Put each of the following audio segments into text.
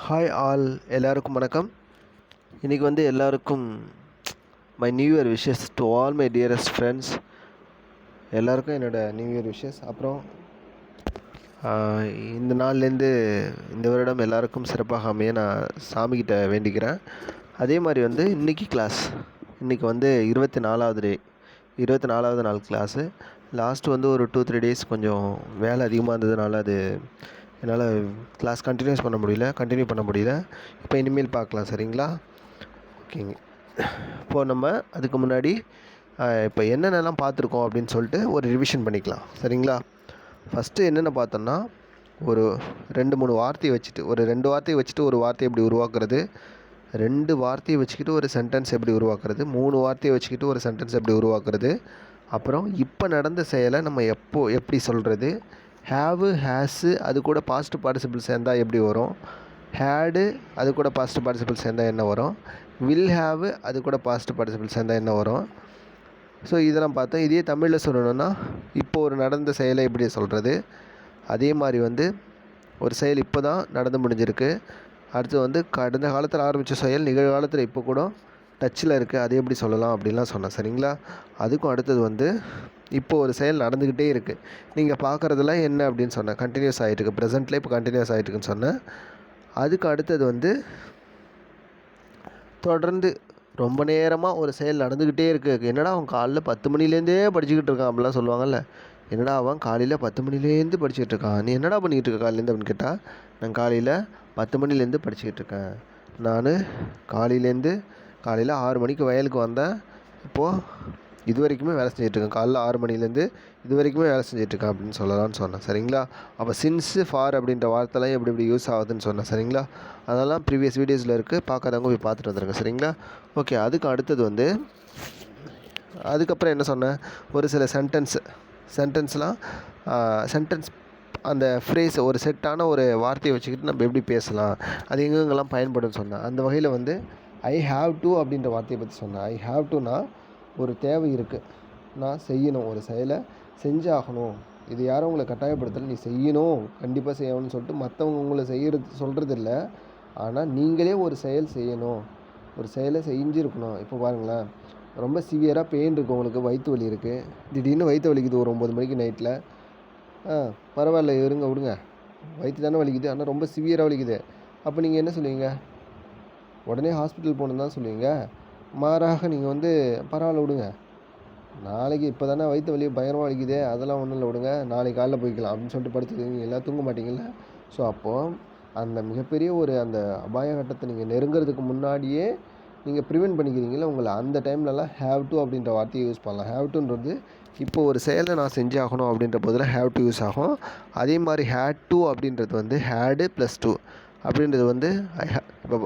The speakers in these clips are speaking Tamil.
ஹாய் ஆல், எல்லாருக்கும் வணக்கம். இன்றைக்கி எல்லாருக்கும் my new year wishes to all my dearest friends. எல்லாருக்கும் என்னோடய நியூ இயர் விஷஸ். அப்புறம் இந்த நாள்லேருந்து இந்த வருடம் எல்லாருக்கும் சிறப்பாக அமைய நான் சாமிக்கிட்ட வேண்டிக்கிறேன். அதே மாதிரி இன்றைக்கி கிளாஸ், இன்றைக்கி 24வது நாள் கிளாஸு. லாஸ்ட்டு ஒரு 2-3 டேஸ் கொஞ்சம் வேலை அதிகமாக இருந்ததுனால என்னால் கிளாஸ் கண்டினியூ பண்ண முடியல. இப்போ இனிமேல் பார்க்கலாம், சரிங்களா? ஓகேங்க. இப்போது நம்ம அதுக்கு முன்னாடி இப்போ என்னென்னலாம் பார்த்துருக்கோம் அப்படின்னு சொல்லிட்டு ஒரு ரிவிஷன் பண்ணிக்கலாம், சரிங்களா? ஃபஸ்ட்டு என்னென்ன பார்த்தோன்னா, ஒரு 2-3 வார்த்தையை வச்சுட்டு ஒரு 2 வார்த்தையை வச்சுட்டு ஒரு வார்த்தையை எப்படி உருவாக்குறது, 2 வார்த்தையை வச்சுக்கிட்டு ஒரு சென்டென்ஸ் எப்படி உருவாக்குறது, 3 வார்த்தையை வச்சுக்கிட்டு ஒரு சென்டென்ஸ் எப்படி உருவாக்குறது, அப்புறம் இப்போ நடந்த செயலை நம்ம எப்படி சொல்கிறது, ஹேவு ஹேஸு அது கூட பாஸ்ட் பார்ட்டிசிபிள் சேர்ந்தால் எப்படி வரும், ஹேடு அது கூட பாஸ்ட் பார்ட்டிசிபிள் சேர்ந்தால் என்ன வரும், வில் ஹேவு அது கூட பாஸ்ட் பார்ட்டிசிபிள் சேர்ந்தால் என்ன வரும். ஸோ இதெல்லாம் பார்த்தோம். இதே தமிழில் சொல்லணுன்னா, இப்போ ஒரு நடந்த செயலை எப்படி சொல்கிறது, அதே மாதிரி ஒரு செயல் இப்போ தான் நடந்து முடிஞ்சிருக்கு, அடுத்து கடந்த காலத்தில் ஆரம்பித்த செயல் நிகழ்காலத்தில் இப்போ கூட டச்சில் இருக்குது, அது எப்படி சொல்லலாம் அப்படின்லாம் சொன்னேன், சரிங்களா? அதுக்கும் அடுத்தது இப்போது ஒரு செயல் நடந்துக்கிட்டே இருக்குது, நீங்கள் பார்க்குறதுலாம் என்ன அப்படின்னு சொன்னேன், கண்டினியூஸ் ஆகிட்டுருக்கு, ப்ரெசென்ட்டில் இப்போ கண்டினியூஸ் ஆகிட்டுருக்குன்னு சொன்னேன். அதுக்கு அடுத்தது தொடர்ந்து ரொம்ப நேரமாக ஒரு செயல் நடந்துக்கிட்டே இருக்குது. என்னடா அவன் காலைல 10 மணிலேருந்தே படிச்சுக்கிட்டு இருக்கான் அப்படிலாம் சொல்லுவாங்கள்ல. என்னடா அவன் காலையில் 10 மணிலேருந்து படிச்சுக்கிட்டு இருக்கான், நீ என்னடா பண்ணிக்கிட்டு இருக்க காலையிலேருந்து அப்படின்னு கேட்டால், நான் காலையில் 10 மணிலேருந்து படிச்சுக்கிட்டு இருக்கேன், நான் காலையில் 6 மணிக்கு வயலுக்கு வந்தேன், இப்போது இது வரைக்குமே வேலை செஞ்சிட்ருக்கேன், காலைல 6 மணிலேருந்து இது வரைக்குமே வேலை செஞ்சிட்ருக்கேன் அப்படின்னு சொல்லலாம்னு சொன்னேன், சரிங்களா? அப்போ சின்ஸு ஃபார் அப்படின்ற வார்த்தைலாம் எப்படி யூஸ் ஆகுதுன்னு சொன்னேன், சரிங்களா? அதெல்லாம் ப்ரீவியஸ் வீடியோஸில் இருக்குது, பார்க்காதவங்க போய் பார்த்துட்டு வந்துடுங்க, சரிங்களா? ஓகே. அதுக்கு அடுத்தது அதுக்கப்புறம் என்ன சொன்னேன், ஒரு சில சென்டென்ஸ் அந்த ஃப்ரேஸ், ஒரு செட்டான ஒரு வார்த்தையை வச்சுக்கிட்டு நம்ம எப்படி பேசலாம், அது எங்கெங்கெல்லாம் பயன்படுன்னு சொன்னேன். அந்த வகையில் ஐ ஹாவ் டு அப்படின்ற வார்த்தையை பற்றி சொன்னேன். ஐ ஹாவ் டுனா ஒரு தேவை இருக்குது, நான் செய்யணும், ஒரு செயலை செஞ்சாகணும், இது யாரும் உங்களை கட்டாயப்படுத்தலை, நீ செய்யணும், கண்டிப்பாக செய்யணும்னு சொல்லிட்டு மற்றவங்க உங்களை சொல்கிறது இல்லை, ஆனால் நீங்களே ஒரு செயல் செய்யணும், ஒரு செயலை செஞ்சுருக்கணும். இப்போ பாருங்களேன், ரொம்ப சிவியராக பெயின் இருக்குது, உங்களுக்கு வயிற்று வலி இருக்குது, திடீர்னு வயிற்று வலிக்குது ஒரு 9 மணிக்கு நைட்டில், பரவாயில்ல இருங்க விடுங்க, வயிற்று தானே வலிக்குது, ஆனால் ரொம்ப சிவியராக வலிக்குது, அப்போ நீங்கள் என்ன சொல்லுவீங்க, உடனே ஹாஸ்பிட்டல் போகணுன்னு தான் சொல்லுவீங்க. மாறாக நீங்கள் பரவாயில்ல விடுங்க, நாளைக்கு இப்போ தானே வயிற்று வலி பயங்கரமாக வலிக்குது, அதெல்லாம் ஒன்றும் இல்லை விடுங்க, நாளைக்கு காலைல போய்க்கலாம் அப்படின்னு சொல்லிட்டு படுத்துக்குவீங்களா, தூங்க மாட்டிங்கள. ஸோ அப்போது அந்த மிகப்பெரிய அந்த அபாய கட்டத்தை நீங்கள் நெருங்கிறதுக்கு முன்னாடியே நீங்கள் ப்ரிவென்ட் பண்ணிக்கிறீங்களா உங்களை, அந்த டைம்லலாம் ஹேவ் டு அப்படின்ற வார்த்தையை யூஸ் பண்ணலாம். ஹேவ் டுன்றது இப்போ ஒரு செயலை நான் செஞ்சாகணும் அப்படின்ற போதில் ஹேவ் டு யூஸ் ஆகும். அதே மாதிரி ஹேட் டு அப்படின்றது ஹேடு ப்ளஸ் டூ அப்படின்றது இப்போ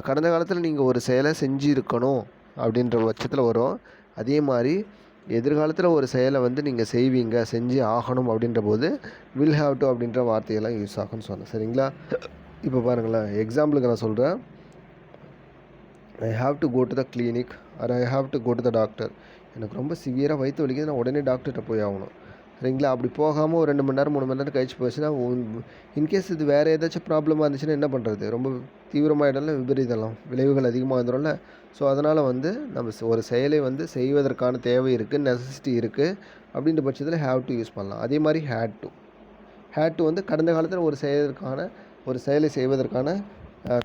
கடந்த காலத்தில் நீங்கள் ஒரு செயலை செஞ்சுருக்கணும் அப்படின்ற பட்சத்தில் வரும். அதே மாதிரி எதிர்காலத்தில் ஒரு செயலை நீங்கள் செய்வீங்க, செஞ்சு ஆகணும் அப்படின்ற போது வில் ஹாவ் டு அப்படின்ற வார்த்தையெல்லாம் யூஸ் ஆகும்னு சொன்னேன், சரிங்களா? இப்போ பாருங்களேன், எக்ஸாம்பிளுக்கு நான் சொல்கிறேன், I have to go to the clinic or I have to go to the doctor. எனக்கு ரொம்ப சிவியராக வயிற்று வலிக்குது, நான் உடனே டாக்டர்கிட்ட போய் ஆகணும், சரிங்களா? அப்படி போகாமல் ஒரு 2 மணி நேரம் 3 மணி நேரம் கழிச்சு போச்சுன்னா, இன்கேஸ் இது வேறு ஏதாச்சும் ப்ராப்ளமாக இருந்துச்சுன்னா என்ன பண்ணுறது, ரொம்ப தீவிரமாகிடல, விபரீதம் விளைவுகள் அதிகமாக வந்துடும்ல. ஸோ அதனால் நம்ம ஒரு செயலை செய்வதற்கான தேவை இருக்குது, நெசசிட்டி இருக்குது அப்படின்ற பட்சத்தில் ஹேவ் டு யூஸ் பண்ணலாம். அதே மாதிரி ஹேட் டு கடந்த காலத்தில் ஒரு செயலை செய்வதற்கான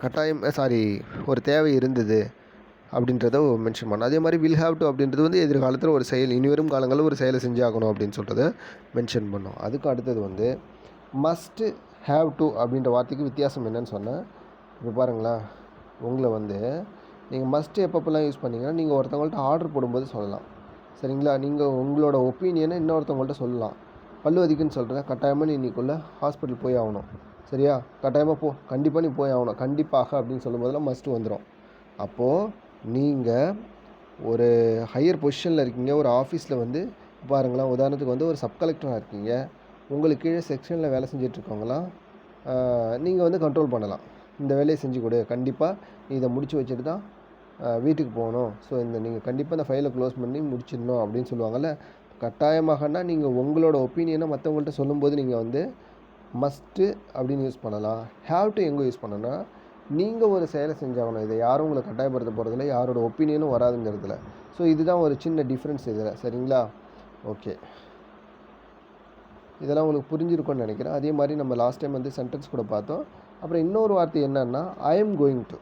கட்டாயம் ஒரு தேவை இருந்தது அப்படின்றத மென்ஷன் பண்ணணும். அதே மாதிரி வில் ஹாவ் டு அப்படின்றது எதிர்காலத்தில் ஒரு செயல், இனிவரும் காலங்களில் ஒரு செயலை செஞ்சாகணும் அப்படின்னு சொல்கிறத மென்ஷன் பண்ணோம். அதுக்கு அடுத்தது மஸ்ட்டு ஹேவ் டு அப்படின்ற வார்த்தைக்கு வித்தியாசம் என்னன்னு சொன்னேன். இப்போ பாருங்களேன், உங்களை நீங்கள் மஸ்ட்டு எப்பப்பெல்லாம் யூஸ் பண்ணிங்கன்னா, நீங்கள் ஒருத்தவங்கள்ட்ட ஆர்டர் போடும்போது சொல்லலாம், சரிங்களா? நீங்கள் உங்களோட ஒப்பீனியனை இன்னொருத்தவங்கள்ட்ட சொல்லலாம். பல்லு வலிக்குன்னு சொல்கிறேன், கட்டாயமாக நீ இன்றைக்குள்ளே ஹாஸ்பிட்டல் போய் ஆகணும், சரியா? கட்டாயமாக போ, கண்டிப்பாக நீ போய் ஆகணும், கண்டிப்பாக அப்படின்னு சொல்லும்போதெல்லாம் மஸ்ட்டு வந்துடும். அப்போது நீங்கள் ஒரு ஹையர் பொசிஷனில் இருக்கீங்க, ஒரு ஆஃபீஸில் பாருங்களேன், உதாரணத்துக்கு ஒரு சப் கலெக்டராக இருக்கீங்க, உங்களுக்கு கீழே செக்ஷனில் வேலை செஞ்சிட்ருக்கவங்களாம் நீங்கள் கண்ட்ரோல் பண்ணலாம், இந்த வேலையை செஞ்சு கொடு, கண்டிப்பாக நீ இதை முடிச்சு வச்சுட்டு தான் வீட்டுக்கு போகணும், ஸோ நீங்கள் கண்டிப்பாக இந்த ஃபைலை க்ளோஸ் பண்ணி முடிச்சிடணும் அப்படின்னு சொல்லுவாங்கள்ல. கட்டாயமாகனா நீங்கள் உங்களோட ஒப்பீனியனை மற்றவங்கள்ட்ட சொல்லும்போது நீங்கள் மஸ்ட்டு அப்படின்னு யூஸ் பண்ணலாம். ஹேவ் டு எங்கே யூஸ் பண்ணனா, நீங்கள் ஒரு செயலை செஞ்சாகணும். இதை யாரும் உங்களை கட்டாயப்படுத்த போகிறதில்ல, யாரோட ஒப்பீனியனும் வராதுங்கிறதுல. ஸோ இதுதான் ஒரு சின்ன டிஃப்ரென்ஸ் இதில். சரிங்களா? ஓகே, இதெல்லாம் உங்களுக்கு புரிஞ்சிருக்கும்னு நினைக்கிறேன். அதே மாதிரி நம்ம லாஸ்ட் டைம் வந்து சென்டென்ஸ் கூட பார்த்தோம். அப்புறம் இன்னொரு வார்த்தை என்னன்னா, I am going to.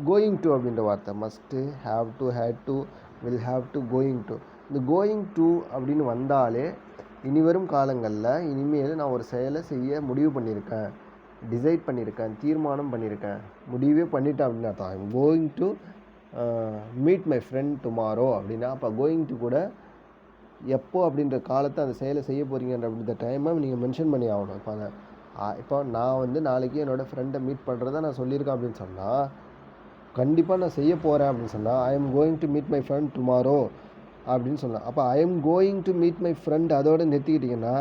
Going to அப்படின்ற வார்த்தை must, have to, had to, will have to, going to. இந்த கோயிங் டு அப்படின்னு வந்தாலே இனி வரும் காலங்களில் இனிமேல் நான் ஒரு செயலை செய்ய முடிவு பண்ணியிருக்கேன், டிசைட் பண்ணியிருக்கேன், தீர்மானம் பண்ணியிருக்கேன், முடிவே பண்ணிட்டேன் அப்படின்னு அர்த்தம். I am going to meet my friend tomorrow அப்படின்னா, அப்போ கோயிங் டு கூட எப்போ அப்படின்ற காலத்தை அந்த செயலை செய்ய போகிறீங்கன்ற அப்படின்ற டைமை நீங்கள் மென்ஷன் பண்ணி ஆகணும். இப்போ நான் வந்து நாளைக்கு என்னோடய ஃப்ரெண்டை மீட் பண்ணுறதை நான் சொல்லியிருக்கேன் அப்படின்னு சொன்னால், கண்டிப்பாக நான் செய்ய போகிறேன் அப்படின்னு சொன்னால் ஐ am going to meet my friend tomorrow அப்படின்னு சொன்னேன். அப்போ ஐ am going to meet my friend அதோடு நிறுத்திக்கிட்டிங்கன்னா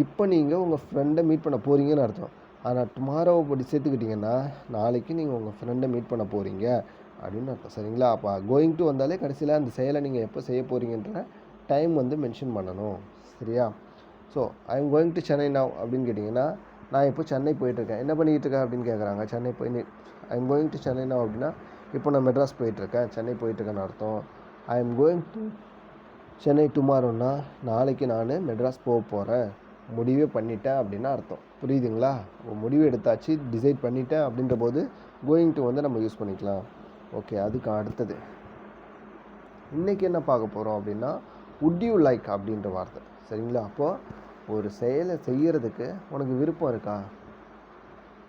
இப்போ நீங்கள் உங்கள் ஃப்ரெண்டை மீட் பண்ண போகிறீங்கன்னு அர்த்தம். ஆனால் டுமாரோவை படி சேர்த்துக்கிட்டிங்கன்னா நாளைக்கு நீங்கள் உங்கள் ஃப்ரெண்டை மீட் பண்ண போகிறீங்க அப்படின்னு அர்த்தம். சரிங்களா? அப்போ கோயிங் டு வந்தாலே கடைசியில் அந்த செயலை நீங்கள் எப்போ செய்ய போகிறீங்கன்ற டைம் வந்து மென்ஷன் பண்ணணும். சரியா? So I am going to Chennai now அப்படின்னு கேட்டிங்கன்னா, நான் இப்போ சென்னை போயிட்டுருக்கேன். என்ன பண்ணிகிட்டு இருக்கேன் அப்படின்னு கேட்குறாங்க. சென்னை போய் I am going to Chennai now அப்படின்னா இப்போ நான் மெட்ராஸ் போயிட்டுருக்கேன், சென்னை போயிட்டுருக்கேன்னு அர்த்தம். I am going to Chennai டுமாரோன்னா நாளைக்கு நான் மெட்ராஸ் போக போகிறேன், முடிவே பண்ணிட்டேன் அப்படின்னு அர்த்தம். புரியுதுங்களா? முடிவு எடுத்தாச்சு, டிசைட் பண்ணிட்டேன் அப்படின்ற போது கோயிங் டு வந்து நம்ம யூஸ் பண்ணிக்கலாம். ஓகே, அதுக்கு அடுத்தது இன்றைக்கி என்ன பார்க்க போகிறோம் அப்படின்னா, would you like அப்படின்ற வார்த்தை. சரிங்களா? அப்போது ஒரு செயலை செய்கிறதுக்கு உனக்கு விருப்பம் இருக்கா?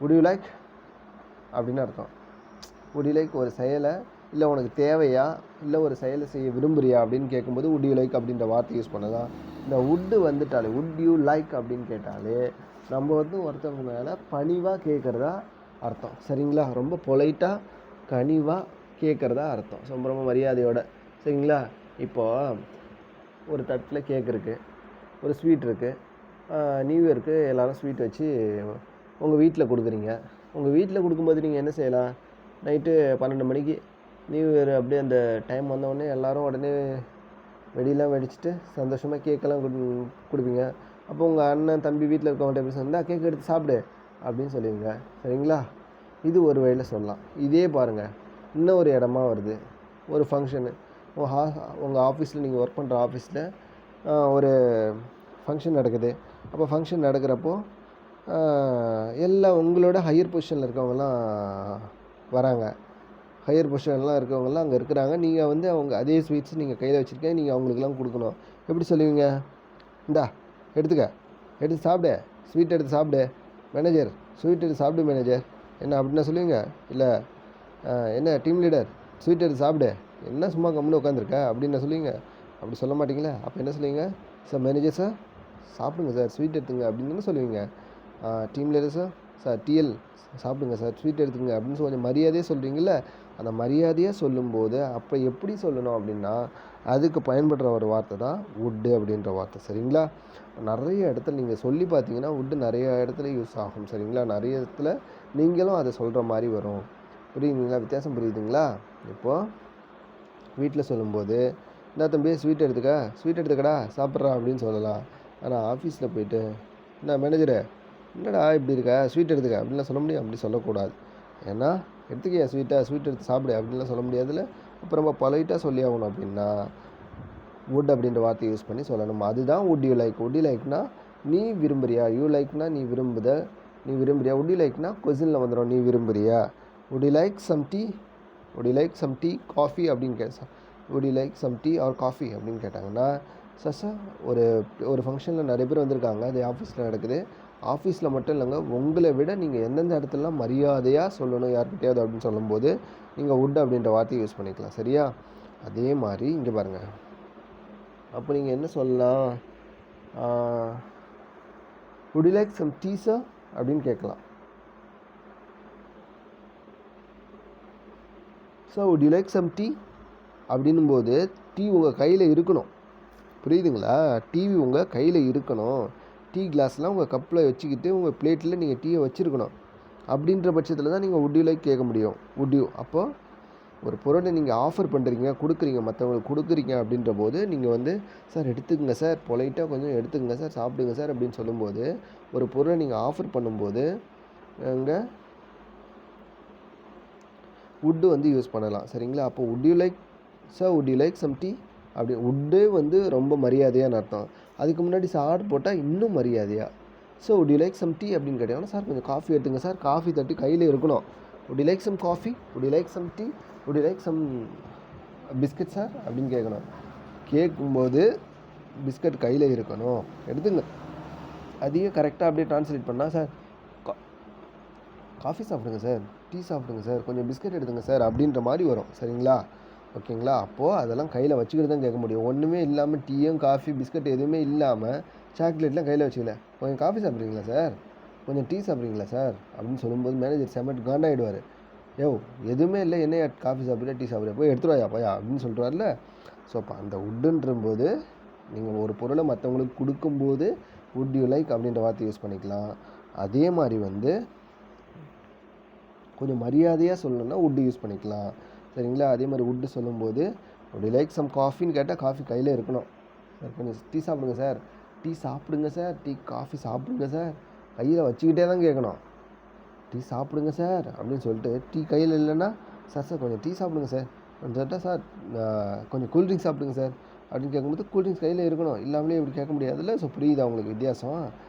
would you like அப்படின்னு அர்த்தம். would you like ஒரு செயலை, இல்லை உனக்கு தேவையா, இல்லை ஒரு செயலை செய்ய விரும்புறியா அப்படின்னு கேட்கும்போது would you like அப்படின்ற வார்த்தை யூஸ் பண்ணலாம். இந்த would வந்துட்டாலே would you like அப்படின்னு கேட்டாலே நம்ம வந்து ஒருத்தவங்க மேலே பணிவாக கேட்குறதா அர்த்தம். சரிங்களா? ரொம்ப பொலைட்டாக கனிவாக கேட்குறதா அர்த்தம். ரொம்ப ரொம்ப மரியாதையோட. சரிங்களா? இப்போது ஒரு தட்டில் கேக் இருக்குது, ஒரு ஸ்வீட் இருக்குது, நியூ இயருக்கு எல்லோரும் ஸ்வீட் வச்சு உங்கள் வீட்டில் கொடுக்குறீங்க. உங்கள் வீட்டில் கொடுக்கும்போது நீங்கள் என்ன செய்யலாம்? நைட்டு 12 மணிக்கு நியூ இயர் அப்படியே அந்த டைம் வந்தோடனே எல்லோரும் உடனே வெடியெலாம் வெடிச்சிட்டு சந்தோஷமாக கேக்கெல்லாம் கொடுப்பீங்க. அப்போ உங்கள் அண்ணன் தம்பி வீட்டில் இருக்கவங்கள்ட்ட எப்படி சொன்னால் கேக் எடுத்து சாப்பிடு அப்படின்னு சொல்லுவீங்க. சரிங்களா? இது ஒரு வழியில் சொல்லலாம். இதே பாருங்கள், இன்னும் ஒரு இடமா வருது, ஒரு ஃபங்க்ஷனு. உங்கள் ஆஃபீஸில், நீங்கள் ஒர்க் பண்ணுற ஆஃபீஸில் ஒரு ஃபங்க்ஷன் நடக்குது. அப்போ ஃபங்க்ஷன் நடக்கிறப்போ எல்லாம் உங்களோட ஹையர் பொசிஷனில் இருக்கவங்கலாம் வராங்க. ஹையர் பொசிஷன்லாம் இருக்கவங்கலாம் அங்கே இருக்கிறாங்க. நீங்கள் வந்து அவங்க அதே ஸ்வீட்ஸ் நீங்கள் கையில் வச்சுருக்கீங்க, நீங்கள் அவங்களுக்குலாம் கொடுக்கணும். எப்படி சொல்லுவீங்க? இந்தா எடுத்துக்க, எடுத்து சாப்பிடு, ஸ்வீட் எடுத்து சாப்பிடு மேனேஜர், ஸ்வீட் எடுத்து சாப்பிடு மேனேஜர், என்ன அப்படின்னா சொல்லுவீங்க? இல்லை என்ன டீம் லீடர், ஸ்வீட் எடுத்து சாப்பிடு, என்ன சும்மா கம்முன்னு உட்காந்துருக்க அப்படின்னு சொல்லுவீங்க? அப்படி சொல்ல மாட்டிங்களே. அப்போ என்ன சொல்லுவீங்க? சார் மேனேஜர் சார் சாப்பிடுங்க சார், ஸ்வீட் எடுத்துங்க அப்படின்னு சொல்லுவீங்க. Team leader sir, sir TL சாப்பிடுங்க சார், ஸ்வீட் எடுத்துங்க அப்படின்னு கொஞ்சம் மரியாதையாக சொல்கிறீங்கள. அந்த மரியாதையாக சொல்லும்போது அப்போ எப்படி சொல்லணும் அப்படின்னா, அதுக்கு பயன்படுற ஒரு வார்த்தை தான் வுட்டு அப்படின்ற வார்த்தை. சரிங்களா? நிறைய இடத்துல நீங்கள் சொல்லி பார்த்தீங்கன்னா வுட்டு நிறைய இடத்துல யூஸ் ஆகும். சரிங்களா? நிறைய இடத்துல நீங்களும் அதை சொல்கிற மாதிரி வரும். புரியுதுங்களா? வித்தியாசம் புரியுதுங்களா? இப்போது வீட்டில் சொல்லும்போது, என்ன தம்பி ஸ்வீட் எடுத்துக்க, ஸ்வீட் எடுத்துக்கடா சாப்பிட்றா அப்படின்னு சொல்லலாம். ஆனால் ஆஃபீஸில் போயிட்டு, என்ன மேனேஜரு என்னடா இப்படி இருக்க, ஸ்வீட் எடுத்துக்க அப்படின்லாம் சொல்ல முடியும்? அப்படி சொல்லக்கூடாது. ஏன்னா எடுத்துக்கையா ஸ்வீட் எடுத்து சாப்பிடு அப்படின்லாம் சொல்ல முடியாதுல்ல. அப்போ ரொம்ப பொலைட்டாக சொல்லி ஆகணும். அப்படின்னா வுட் அப்படின்ற வார்த்தையை யூஸ் பண்ணி சொல்லணும். அதுதான் would you like. Would you லைக்னா நீ விரும்புறியா, யூ லைக்னா நீ விரும்புறியா, வுட் யூ லைக்னா கொஸ்டினில் வந்துடும், நீ விரும்புறியா. Would you like some tea, would you like some tea coffee அப்படின்னு would you like some tea or coffee அப்படின்னு கேட்டாங்கன்னா, சார் ஒரு ஃபங்க்ஷனில் நிறைய பேர் வந்திருக்காங்க, அது ஆஃபீஸில் நடக்குது. ஆஃபீஸில் மட்டும் இல்லைங்க, உங்களை விட நீங்கள் எந்தெந்த இடத்துலலாம் மரியாதையாக சொல்லணும் யார்கிட்டையாவது அப்படின்னு சொல்லும்போது நீங்கள் வுட் அப்படின்ற வார்த்தையை யூஸ் பண்ணிக்கலாம். சரியா? அதே மாதிரி இங்கே பாருங்கள். அப்போ நீங்கள் என்ன சொல்லலாம்? Would you like some tea sir அப்படின்னு கேட்கலாம். So would you like some tea அப்படின்னும்போது டீ உங்கள் கையில் இருக்கணும். புரியுதுங்களா? டிவி உங்கள் கையில் இருக்கணும். டீ கிளாஸ்லாம் உங்கள் கப்பில் வச்சுக்கிட்டு உங்கள் பிளேட்டில் நீங்கள் டீயை வச்சுருக்கணும். அப்படின்ற பட்சத்தில் தான் நீங்கள் வுட் யூ லைக் கேட்க முடியும். வுட் யூ அப்போது ஒரு பொருளை நீங்கள் ஆஃபர் பண்ணுறீங்க, கொடுக்குறீங்க, மற்றவங்களுக்கு கொடுக்குறீங்க அப்படின்ற போது நீங்கள் வந்து சார் எடுத்துக்கங்க சார், பொலைட்டாக கொஞ்சம் எடுத்துக்கங்க சார், சாப்பிடுங்க சார் அப்படின்னு சொல்லும்போது, ஒரு பொருளை நீங்கள் ஆஃபர் பண்ணும்போது அங்கே வுட்டு வந்து யூஸ் பண்ணலாம். சரிங்களா? அப்போ would you like sir would you like some tea அப்படி வுட்டு வந்து ரொம்ப மரியாதையான்னு அர்த்தம். அதுக்கு முன்னாடி சார் போட்டால் இன்னும் மரியாதையாக. So would you like some tea அப்படின்னு கேட்டாங்கன்னா, சார் கொஞ்சம் காஃபி எடுத்துங்க சார், காஃபி தட்டி கையில் இருக்கணும். Would you like some coffee, would you like some tea, would you like some biscuit sir அப்படின்னு கேட்கணும். கேட்கும்போது பிஸ்கட் கையில் இருக்கணும், எடுத்துங்க. அதையும் கரெக்டாக அப்படியே ட்ரான்ஸ்லேட் பண்ணால், சார் காஃபி சாப்பிடுங்க சார், டீ சாப்பிடுங்க சார், கொஞ்சம் பிஸ்கட் எடுத்துங்க சார் அப்படின்ற மாதிரி வரும். சரிங்களா? ஓகேங்களா? அப்போது அதெல்லாம் கையில் வச்சுக்கிட்டு தான் கேட்க முடியும். ஒன்றுமே இல்லாமல் டீயும் காஃபி பிஸ்கட் எதுவுமே இல்லாமல் சாக்லேட்லாம் கையில் வச்சுக்கல, கொஞ்சம் காஃபி சாப்பிட்றீங்களா சார், கொஞ்சம் டீ சாப்பிட்றீங்களா சார் அப்படின்னு சொல்லும்போது மேனேஜர் செமட் காண்டாயிடுவார். யோ எதுவுமே இல்லை, என்ன காஃபி சாப்பிட்ற டீ சாப்பிட்ற, போய் எடுத்துருவாயா பையா அப்படின்னு சொல்கிறாருல. ஸோ அப்போ அந்த வுட்டுன்றபோது நீங்கள் ஒரு பொருளை மற்றவங்களுக்கு கொடுக்கும்போது வுட் யூ லைக் அப்படின்ற வார்த்தை யூஸ் பண்ணிக்கலாம். அதே மாதிரி வந்து கொஞ்சம் மரியாதையாக சொல்லணும்னா வுட்டு யூஸ் பண்ணிக்கலாம். சரிங்களா? அதே மாதிரி வுட்டு சொல்லும்போது வுட் யூ லைக் சம் காஃபின்னு கேட்டால் காஃபி கையில் இருக்கணும். சார் கொஞ்சம் டீ சாப்பிடுங்க சார், டீ சாப்பிடுங்க சார், டீ காஃபி சாப்பிடுங்க சார், கையில் வச்சுக்கிட்டே தான் கேட்கணும். டீ சாப்பிடுங்க சார் அப்படின்னு சொல்லிட்டு டீ கையில் இல்லைன்னா, சார் சார் கொஞ்சம் டீ சாப்பிடுங்க சார் சொல்லிட்டா, சார் கொஞ்சம் கூல்ட்ரிங்க்ஸ் சாப்பிடுங்க சார் அப்படின்னு கேட்கும்போது கூல்ட்ரிங்க்ஸ் கையில் இருக்கணும், இல்லாமலே இப்படி கேட்க முடியாதுல்ல. ஸோ புரியுது அவங்களுக்கு வித்தியாசம்.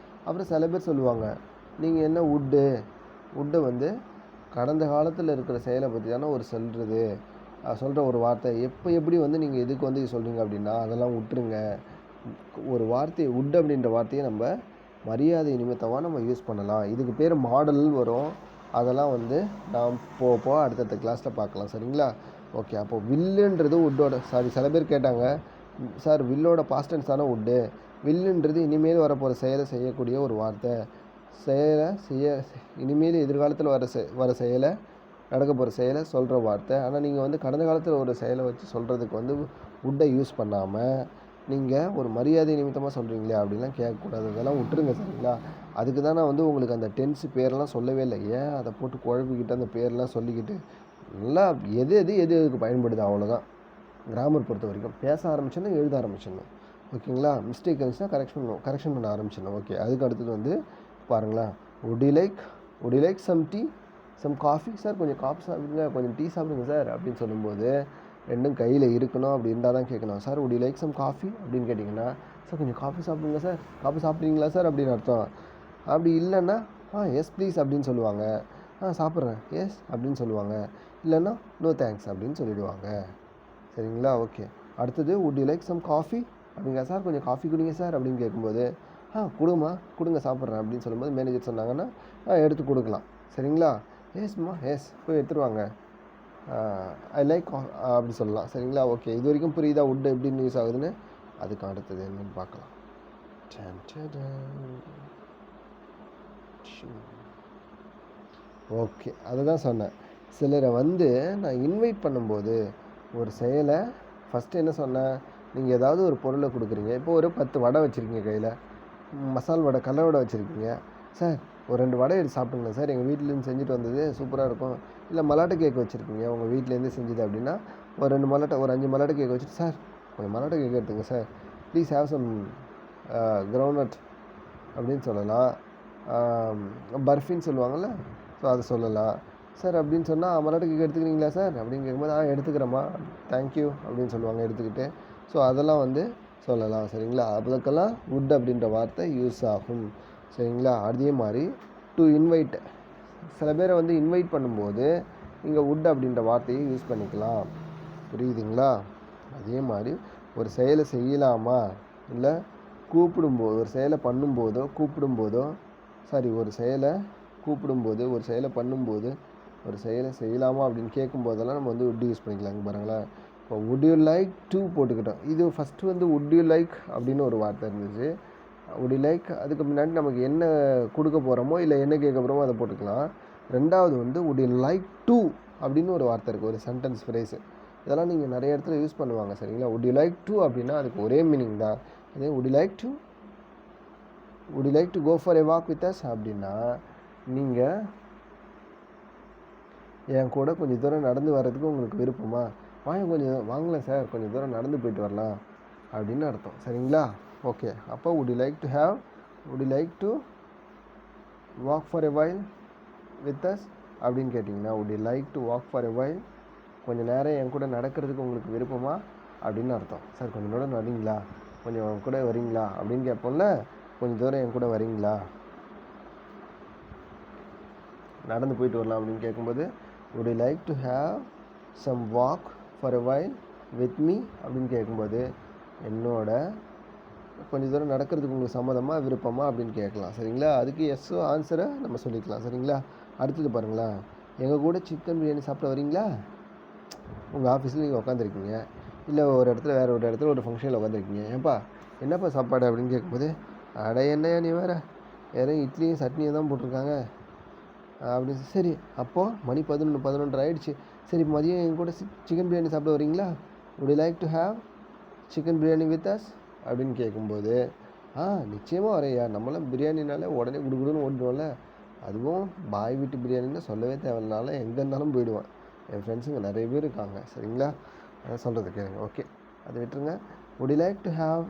அப்புறம் சில பேர் சொல்லுவாங்க, நீங்கள் என்ன வுட்டை வந்து கடந்த காலத்தில் இருக்கிற செயலை பற்றி தானே ஒரு சொல்கிற ஒரு வார்த்தை, எப்படி வந்து நீங்கள் எதுக்கு வந்து சொல்கிறீங்க அப்படின்னா அதெல்லாம் விட்டுருங்க. ஒரு வார்த்தையை வுட் அப்படின்ற வார்த்தையை நம்ம மரியாதை நிமித்தமாக நம்ம யூஸ் பண்ணலாம். இதுக்கு பேர் மாடல் வரும். அதெல்லாம் வந்து நாம் போக அடுத்தடுத்த கிளாஸில் பார்க்கலாம். சரிங்களா? ஓகே. அப்போது வில்லுன்றது வுட்டோட சில பேர் கேட்டாங்க, சார் வில்லோட பாஸ்ட் டென்ஸ் தானே வுட்டு, வில்லுன்றது இனிமேல் வரப்போகிற செயலை செய்யக்கூடிய ஒரு வார்த்தை, இனிமேல் எதிர்காலத்தில் வர செயலை நடக்க போகிற செயலை சொல்கிற வார்த்தை. ஆனால் நீங்கள் வந்து கடந்த காலத்தில் ஒரு செயலை வச்சு சொல்கிறதுக்கு வந்து வுட்டை யூஸ் பண்ணாமல் நீங்கள் ஒரு மரியாதை நிமித்தமாக சொல்கிறீங்களே அப்படின்லாம் கேட்கக்கூடாது. அதெல்லாம் விட்டுருங்க. சரிங்களா? அதுக்கு தான் நான் வந்து உங்களுக்கு அந்த டென்ஸு பேரெல்லாம் சொல்லவே இல்லை. ஏன் அதை போட்டு குழப்பிக்கிட்டு அந்த பேரெலாம் சொல்லிக்கிட்டு, நல்லா எதுக்கு பயன்படுது அவ்வளோதான். கிராமர் பொறுத்த வரைக்கும் பேச ஆரம்பிச்சோன்னா எழுத ஆரம்பிச்சிடணும். ஓகேங்களா? மிஸ்டேக் இருந்துச்சுன்னா கரெக்ஷன் பண்ண ஆரம்பிச்சிடணும். ஓகே. அதுக்கு அடுத்தது வந்து பாருங்களேன், would you like some tea some coffee, sir கொஞ்சம் காஃபி சாப்பிடுங்க, கொஞ்சம் டீ சாப்பிடுங்க சார் அப்படின்னு சொல்லும்போது ரெண்டும் கையில் இருக்கணும். அப்படி இருந்தால் தான் கேட்கணும். Sir would you like some coffee அப்படின்னு கேட்டிங்கன்னா, சார் கொஞ்சம் காஃபி சாப்பிடுங்க சார், காஃபி சாப்பிட்றீங்களா சார் அப்படின்னு அர்த்தம். அப்படி இல்லைன்னா எஸ் ப்ளீஸ் அப்படின்னு சொல்லுவாங்க. சாப்பிட்றேன் எஸ் அப்படின்னு சொல்லுவாங்க. இல்லைன்னா நோ தேங்க்ஸ் அப்படின்னு சொல்லிவிடுவாங்க. சரிங்களா? ஓகே. அடுத்தது would you like some coffee அப்படிங்க, சார் கொஞ்சம் காஃபி குடிங்க சார் அப்படின்னு கேட்கும்போது, கொடுங்க சாப்பிட்றேன் அப்படின்னு சொல்லும்போது மேனேஜர் சொன்னாங்கன்னா எடுத்து கொடுக்கலாம். சரிங்களா? எஸ்மா எஸ் போய் எடுத்துருவாங்க, ஐ லைக் அப்படி சொல்லலாம். சரிங்களா? ஓகே. இது வரைக்கும் புரியுதா வுட் எப்படின்னு யூஸ் ஆகுதுன்னு? அதுக்கு அடுத்தது என்னன்னு பார்க்கலாம். ஓகே. அதை தான் சொன்னேன். சிலரை வந்து நான் இன்வைட் பண்ணும்போது ஒரு செயலை ஃபஸ்ட்டு என்ன சொன்னேன், நீங்கள் ஏதாவது ஒரு பொருளை கொடுக்குறீங்க. இப்போ ஒரு 10 வடை வச்சுருக்கீங்க கையில், மசால் வடை கடலை வடை வச்சுருக்கீங்க. சார் ஒரு 2 வடை எடுத்து சாப்பிட்டுங்களேன் சார், எங்கள் வீட்டிலேருந்து செஞ்சுட்டு வந்தது சூப்பராக இருக்கும். இல்லை மலாட்டை கேக் வச்சுருக்கீங்க உங்கள் வீட்டிலேருந்து செஞ்சது அப்படின்னா, ஒரு 5 மலாட்டை கேக் வச்சுட்டு, சார் கொஞ்சம் மலாட்டை கேக் எடுத்துங்க sir, please have some groundnut அப்படின்னு சொல்லலாம். பர்ஃபின்னு சொல்லுவாங்கள்ல, ஸோ அதை சொல்லலாம். சார் அப்படின்னு சொன்னால் மலாட்டை கேக் எடுத்துக்கிறீங்களா சார் அப்படின்னு கேட்கும்போது எடுத்துக்கிறேம்மா தேங்க்யூ அப்படின்னு சொல்லுவாங்க எடுத்துக்கிட்டு. ஸோ அதெல்லாம் வந்து சொல்லலாம். சரிங்களா? அதுக்கெல்லாம் வுட் அப்படின்ற வார்த்தை யூஸ் ஆகும். சரிங்களா? அதே மாதிரி டு இன்வைட், சில பேரை வந்து இன்வைட் பண்ணும்போது இங்கே வுட் அப்படின்ற வார்த்தையை யூஸ் பண்ணிக்கலாம். புரியுதுங்களா? அதே மாதிரி ஒரு செயலை செய்யலாமா, இல்லை கூப்பிடும்போது, ஒரு செயலை பண்ணும்போதோ ஒரு செயலை பண்ணும்போது ஒரு செயலை செய்யலாமா அப்படின்னு கேட்கும்போதெல்லாம் நம்ம வந்து வுட் யூஸ் பண்ணிக்கலாங்க. பாருங்களேன், இப்போ வுட் யூ லைக் டு போட்டுக்கிட்டோம். இது ஃபஸ்ட்டு வந்து வுட் யூ லைக் அப்படின்னு ஒரு வார்த்தை இருந்துச்சு. வுட் யூ லைக் அதுக்கு முன்னாடி நமக்கு என்ன கொடுக்க போகிறோமோ இல்லை என்ன கேட்க போகிறோமோ அதை போட்டுக்கலாம். ரெண்டாவது வந்து வுட் யூ லைக் டு அப்படின்னு ஒரு வார்த்தை இருக்குது, ஒரு சென்டென்ஸ் ஃப்ரேஸு. இதெல்லாம் நீங்கள் நிறைய இடத்துல யூஸ் பண்ணுவாங்க. சரிங்களா? வுட் யூ லைக் டு அப்படின்னா அதுக்கு ஒரே மீனிங் தான். அதே would you like to go for a walk with us அப்படின்னா, நீங்கள் என் கூட கொஞ்சம் தூரம் நடந்து வர்றதுக்கு உங்களுக்கு விருப்பமா, வாங்கலாம் சார், கொஞ்சம் தூரம் நடந்து போயிட்டு வரலாம் அப்படின்னு அர்த்தம். சரிங்களா? ஓகே. அப்போ would you like to walk for a while with us அப்படின்னு கேட்டிங்கன்னா would you like to walk for a while, கொஞ்சம் நேரம் என் கூட நடக்கிறதுக்கு உங்களுக்கு விருப்பமா அப்படின்னு அர்த்தம். சார் கொஞ்சம் நேரம் வரீங்களா, கொஞ்சம் கூட வரீங்களா அப்படின்னு கேட்போம்ல, கொஞ்சம் தூரம் என் கூட வரீங்களா, நடந்து போயிட்டு வரலாம் அப்படின்னு கேட்கும்போது would you like to have some walk for a while with me அப்படின்னு கேட்கும்போது என்னோட கொஞ்சம் தூரம் நடக்கிறதுக்கு உங்களுக்கு சம்மதமா விருப்பமா அப்படின்னு கேட்கலாம். சரிங்களா, அதுக்கு எஸ்ஸோ ஆன்சரை நம்ம சொல்லிக்கலாம். சரிங்களா, அடுத்தது பாருங்களேன், எங்கள் கூட சிக்கன் பிரியாணி சாப்பிட வரீங்களா. உங்கள் ஆஃபீஸில் நீங்கள் உட்காந்துருக்கீங்க, இல்லை ஒரு இடத்துல வேறு ஒரு இடத்துல ஒரு ஃபங்க்ஷனில் உட்காந்துருக்கீங்க. ஏன்ப்பா என்னப்பா சாப்பாடு அப்படின்னு கேட்கும்போது, அட என்னையா நீ வேறு வெறும் இட்லியும் சட்னியும் தான் போட்டிருக்காங்க அப்படின்னு. சரி, அப்போது மணி 11 ஆகிடுச்சு. சரி, மதியம் எங்கள் கூட சிக்கன் பிரியாணி சாப்பிட வரீங்களா, would you like to have chicken biryani with as அப்படின்னு கேட்கும்போது, நிச்சயமாக வரையா, நம்மளாம் பிரியாணினாலே உடனே குடுகுடுன்னு ஓடிடுவோம்ல, அதுவும் பாய் வீட்டு பிரியாணின்னு சொல்லவே தேவையில்லைனால எங்கே இருந்தாலும் போயிடுவேன். என் ஃப்ரெண்ட்ஸுங்க நிறைய பேர் இருக்காங்க. சரிங்களா, அதை சொல்கிறது கேளுங்க. ஓகே, அதை விட்டுருங்க. would you like to have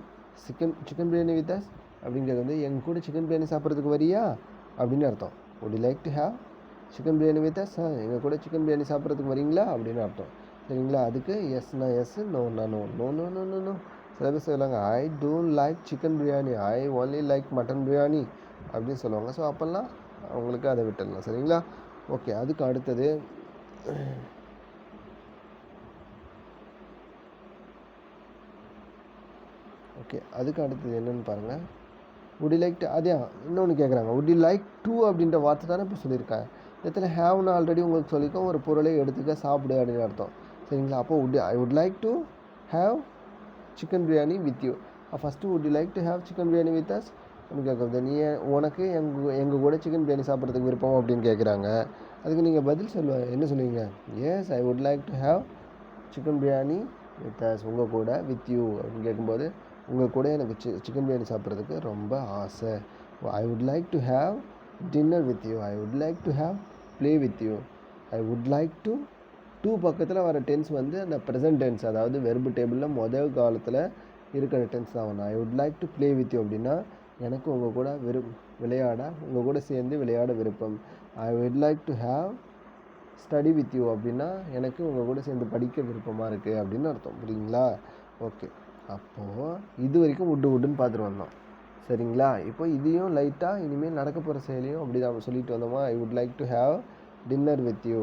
chicken biryani with as அப்படின்னு கேட்குறது எங்கள் கூட சிக்கன் பிரியாணி சாப்பிட்றதுக்கு வரியா அப்படின்னு அர்த்தம். would you like to have chicken biryani with as, எங்கள் கூட சிக்கன் பிரியாணி சாப்பிட்றதுக்கு வரீங்களா அப்படின்னு அர்த்தம். சரிங்களா, அதுக்கு எஸ்னா எஸ், நோனா no. No no no no no சில பேர் சொல்லுவாங்க I don't like chicken biryani, I only like mutton biryani அப்படின்னு சொல்லுவாங்க. ஸோ அப்போல்லாம் அவங்களுக்கு அதை விட்டுடலாம். சரிங்களா, ஓகே. அதுக்கு அடுத்தது என்னென்னு பாருங்கள். would you like to, அதே இன்னொன்று கேட்குறாங்க, would you like to அப்படின்ற வார்த்தை தானே இப்போ சொல்லியிருக்கேன். இடத்துல ஹேவ்னு ஆல்ரெடி உங்களுக்கு சொல்லியிருக்கோம், ஒரு பொருளை எடுத்துக்க சாப்பிடு அப்படின்னு அர்த்தம். சரிங்களா, அப்போ ஐ would like to have chicken biryani with you. First would you like to have chicken biryani with as அப்படின்னு கேட்குறது, நீ உனக்கு எங்கள் கூட சிக்கன் பிரியாணி சாப்பிட்றதுக்கு விருப்பம் அப்படின்னு கேட்குறாங்க. அதுக்கு நீங்கள் பதில் என்ன சொல்லுவீங்க, yes I would like to have chicken biryani with us, உங்கள் கூட வித் யூ அப்படின்னு கேட்கும்போது உங்கள் கூட எனக்கு சிக்கன் பிரியாணி சாப்பிட்றதுக்கு ரொம்ப ஆசை. I would like to have dinner with you, I would like to have play with you. I would like to do பக்கத்தில் வர டென்ஸ் வந்து அந்த ப்ரெசன்ட் டென்ஸ், அதாவது வெர்பு டேபிளில் முதல் காலத்தில் இருக்கிற டென்ஸ் தான் ஒன்று. ஐ would like to play with you அப்படின்னா எனக்கு உங்கள் கூட உங்கள் கூட சேர்ந்து விளையாட விருப்பம். ஐ would like to have study with you அப்படின்னா எனக்கு உங்கள் கூட சேர்ந்து படிக்க விருப்பமாக இருக்குது அப்படின்னு அர்த்தம். புரியுங்களா, ஓகே. அப்போது இது வரைக்கும் உட்டுன்னு பார்த்துட்டு வந்தோம். சரிங்களா, இப்போ இதையும் லைட்டாக இனிமேல் நடக்க போகிற செயலையும் அப்படி தான் சொல்லிட்டு வந்தோமா. ஐ would like to have dinner with you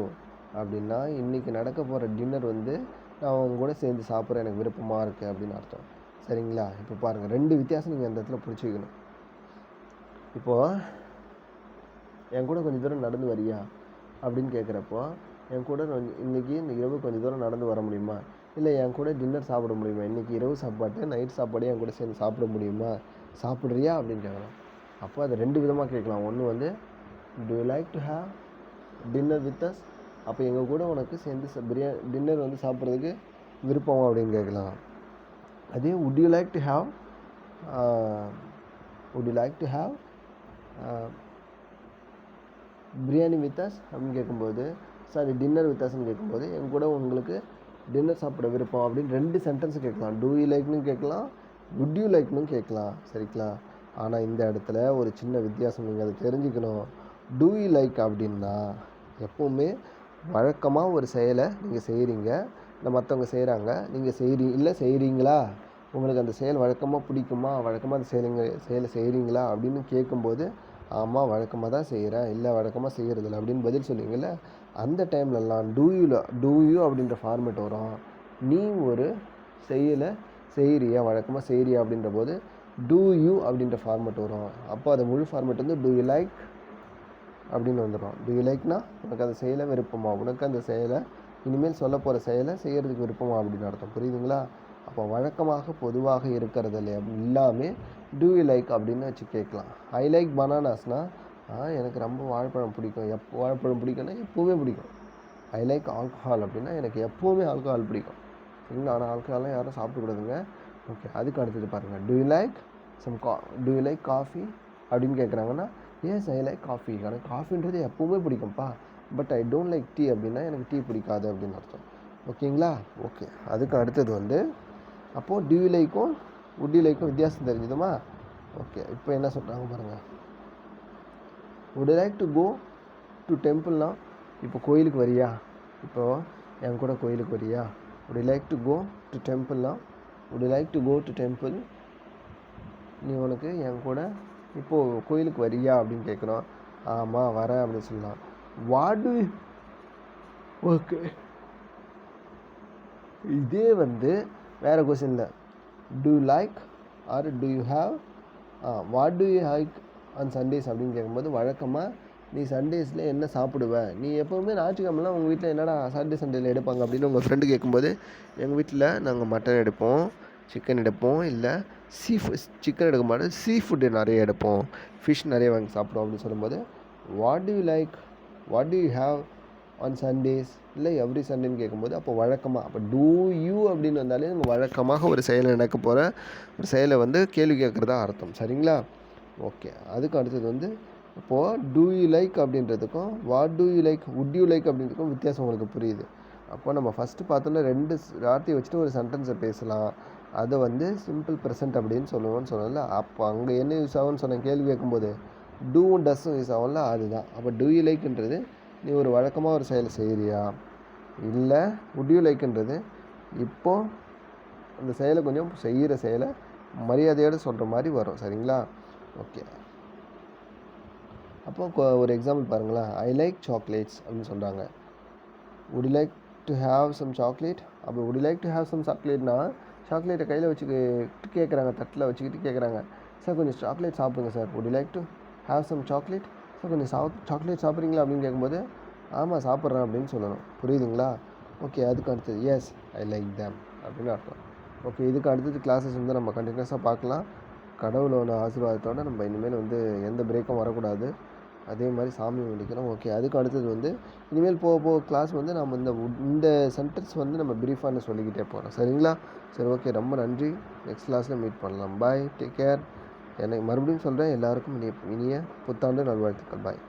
அப்படின்னா இன்றைக்கி நடக்க போகிற டின்னர் வந்து நான் அவங்க கூட சேர்ந்து சாப்பிட்ற எனக்கு விருப்பமாக இருக்குது அப்படின்னு அர்த்தம். சரிங்களா, இப்போ பாருங்கள், ரெண்டு வித்தியாசம் நீங்கள் அந்த இடத்துல பிடிச்சிக்கணும். இப்போது என் கூட கொஞ்சம் தூரம் நடந்து வரியா அப்படின்னு கேட்குறப்போ, என் கூட இன்றைக்கி இந்த இரவு கொஞ்சம் தூரம் நடந்து வர முடியுமா, இல்லை என் கூட டின்னர் சாப்பிட முடியுமா, இன்றைக்கி இரவு சாப்பாடு நைட் சாப்பாடு என் கூட சேர்ந்து சாப்பிட முடியுமா, சாப்பிட்றியா அப்படின்னு கேட்கலாம். அப்போ அதை ரெண்டு விதமாக கேட்கலாம். ஒன்று வந்து to you like to have dinner with us, அப்போ எங்கள் கூட உனக்கு சேர்ந்து டின்னர் வந்து சாப்பிட்றதுக்கு விருப்பம் அப்படின்னு கேட்கலாம். அதே would you like to have biryani with as அப்படின்னு கேட்கும்போது, டின்னர் வித் அஸ்ன்னு கேட்கும்போது என் கூட உங்களுக்கு டின்னர் சாப்பிட விருப்பம் அப்படின்னு ரெண்டு சென்டென்ஸு கேட்கலாம். டூ யூ லைக்னு கேட்கலாம், வுட் யூ லைக்னு கேட்கலாம். சரிங்களா, ஆனால் இந்த இடத்துல ஒரு சின்ன வித்தியாசம் நீங்கள் அதை தெரிஞ்சுக்கணும். டூ யூ லைக் அப்படின்னா எப்போவுமே வழக்கமாக ஒரு செயலை நீங்கள் செய்கிறீங்க, இல்லை மற்றவங்க செய்கிறாங்க, நீங்கள் செய்கிறீங்களா, உங்களுக்கு அந்த செயல் வழக்கமாக பிடிக்குமா, வழக்கமாக அந்த செயலை செய்கிறீங்களா அப்படின்னு கேட்கும்போது ஆமாம் வழக்கமாக தான் செய்கிறேன், இல்லை வழக்கமாக செய்கிறதில்ல அப்படின்னு பதில் சொல்லுவீங்கள்ல, அந்த டைம்லலாம் டூ யூ அப்படின்ற ஃபார்மேட் வரும். நீ ஒரு செயலை செய்கிறியா, வழக்கமாக செய்கிறியா அப்படின்ற போது டூ யூ அப்படின்ற ஃபார்மேட் வரும். அப்போ அது முழு ஃபார்மேட் வந்து டூ யூ லைக் அப்படின்னு வந்துடும். டூ யூ லைக்னா உனக்கு அந்த செயலை விருப்பமா, உனக்கு அந்த செயலை இனிமேல் சொல்ல போகிற செயலை செய்கிறதுக்கு விருப்பமா அப்படின்னு அர்த்தம். புரியுதுங்களா, அப்போ வழக்கமாக பொதுவாக இருக்கிறது இல்லையா எல்லாமே டூ யூ லைக் அப்படின்னு வச்சு கேட்கலாம். ஐ லைக் பனானாஸ்னால் எனக்கு ரொம்ப வாழைப்பழம் பிடிக்கும், வாழைப்பழம் பிடிக்கும்னா எப்போவுமே பிடிக்கும். ஐ லைக் ஆல்கஹால் அப்படின்னா எனக்கு எப்போவுமே ஆல்கஹால் பிடிக்கும். சரிங்களா, ஆனால் ஆல்கஹால்லாம் யாரும் சாப்பிடக்கூடாதுங்க. ஓகே, அதுக்கு அடுத்தது பாருங்கள், டூ யூ லைக் காஃபி அப்படின்னு கேட்குறாங்கன்னா எஸ் ஐ லைக் காஃபி, எனக்கு காஃபின்றது எப்போவுமே பிடிக்கும்ப்பா, but I don't like tea அப்படின்னா எனக்கு டீ பிடிக்காது அப்படின்னு அர்த்தம். ஓகேங்களா, ஓகே. அதுக்கு அடுத்தது வந்து அப்போது டூ யூ லைக்கும் வுட் யூ லைக்கும் வித்தியாசம் தெரிஞ்சுதுமா. ஓகே, இப்போ என்ன சொல்கிறாங்க பாருங்கள். Would you like to go to டெம்பிள்னா இப்போ கோயிலுக்கு வரியா, இப்போது என் கூட கோயிலுக்கு வரியா, would you like to go to temple-னா would you like to go to temple, நீ உனக்கு என் கூட இப்போது கோயிலுக்கு வரியா அப்படின்னு கேட்குறோம். ஆமாம் வரேன் அப்படின்னு சொல்லலாம். வாட் டு ஓகே, இதே வந்து வேறு கொஸ்டினில் do you like or do you have what do you like on Sundays அப்படின்னு கேட்கும்போது வழக்கமாக நீ சண்டேஸில் என்ன சாப்பிடுவ, நீ எப்போவுமே ஞாயிற்றுக்கிழமெல்லாம் உங்கள் வீட்டில் என்னடா சாட்டர்டே சண்டேயில் எடுப்பாங்க அப்படின்னு உங்கள் ஃப்ரெண்டு கேட்கும்போது எங்கள் வீட்டில் நாங்கள் மட்டன் எடுப்போம், சிக்கன் எடுப்போம், இல்லை சிக்கன் எடுக்க மாட்டோம், சீ ஃபுட்டு நிறைய எடுப்போம், ஃபிஷ் நிறைய வாங்கி சாப்பிடுவோம் அப்படின்னு சொல்லும்போது what to you like, what to you have on Sundays, இல்லை எவ்ரி சண்டேன்னு கேட்கும்போது அப்போ வழக்கமாக, அப்போ டூ யூ அப்படின்னு வந்தாலே நம்ம வழக்கமாக ஒரு செயலை நடக்க போகிற ஒரு செயலை வந்து கேள்வி கேட்குறதா அர்த்தம். சரிங்களா? ஓகே. அதுக்கு அடுத்தது வந்து இப்போது டூ யூ லைக் அப்படின்றதுக்கும் what do you like, would you like அப்படின்றதுக்கும் வித்தியாசம் உங்களுக்கு புரியுது. அப்போ நம்ம ஃபஸ்ட்டு பார்த்தோன்னா 2 வார்த்தையை வச்சுட்டு ஒரு சென்டென்ஸை பேசலாம். அதை வந்து சிம்பிள் ப்ரெசன்ட் அப்படின்னு சொல்லுவோம்னு சொன்னோம்ல. அப்போ அங்கே என்ன யூஸ் ஆகும்னு சொன்னேன் கேள்வி கேட்கும்போது, டூவும் டஸ்ஸும் யூஸ் ஆகும்ல, அதுதான். அப்போ டூ யூ லைக்ன்றது நீ ஒரு வழக்கமாக ஒரு செயலை செய்கிறியா, இல்லை வுட் யூ லைக்ன்றது இப்போது அந்த செயலை கொஞ்சம் செய்கிற செயலை மரியாதையோடு சொல்கிற மாதிரி வரும். சரிங்களா? ஓகே. அப்போ ஒரு எக்ஸாம்பிள் பாருங்களேன். ஐ லைக் சாக்லேட்ஸ் அப்படின்னு சொல்கிறாங்க. Would you like to have some chocolate, அப்போ would you like to have some சாக்லேட்னா சாக்லேட்டை கையில் வச்சுக்கிட்டு கேட்குறாங்க, தட்டில் வச்சுக்கிட்டு கேட்குறாங்க, சார் கொஞ்சம் சாக்லேட் சாப்பிடுங்க sir, would you like to have some chocolate, sir கொஞ்சம் சாக்லேட் சாப்பிட்றீங்களா அப்படின்னு கேட்கும்போது ஆமாம் சாப்பிட்றேன் அப்படின்னு சொல்லணும். புரியுதுங்களா? ஓகே. அதுக்கு அடுத்தது எஸ் ஐ லைக் தேம் அப்படின்னு அர்த்தம். ஓகே. இதுக்கு அடுத்தது கிளாஸஸ் வந்து நம்ம கண்டினியூஸாக பார்க்கலாம். கடவுளோட ஆசீர்வாதத்தோடு நம்ம இனிமேல் வந்து எந்த பிரேக்கும் வரக்கூடாது. அதே மாதிரி சாமி வேண்டிக்கிறோம். ஓகே. அதுக்கு அடுத்தது வந்து இனிமேல் போக போக கிளாஸ் வந்து நம்ம இந்த சென்டென்ஸ் வந்து நம்ம ப்ரீஃபாக சொல்லிக்கிட்டே போகிறோம். சரிங்களா? சரி, ஓகே. ரொம்ப நன்றி. நெக்ஸ்ட் கிளாஸில் மீட் பண்ணலாம். பாய், டேக் கேர். எனக்கு மறுபடியும் சொல்கிறேன், எல்லாருக்கும் இனிய புத்தாண்டு நல்வாழ்த்துக்கள். பாய்.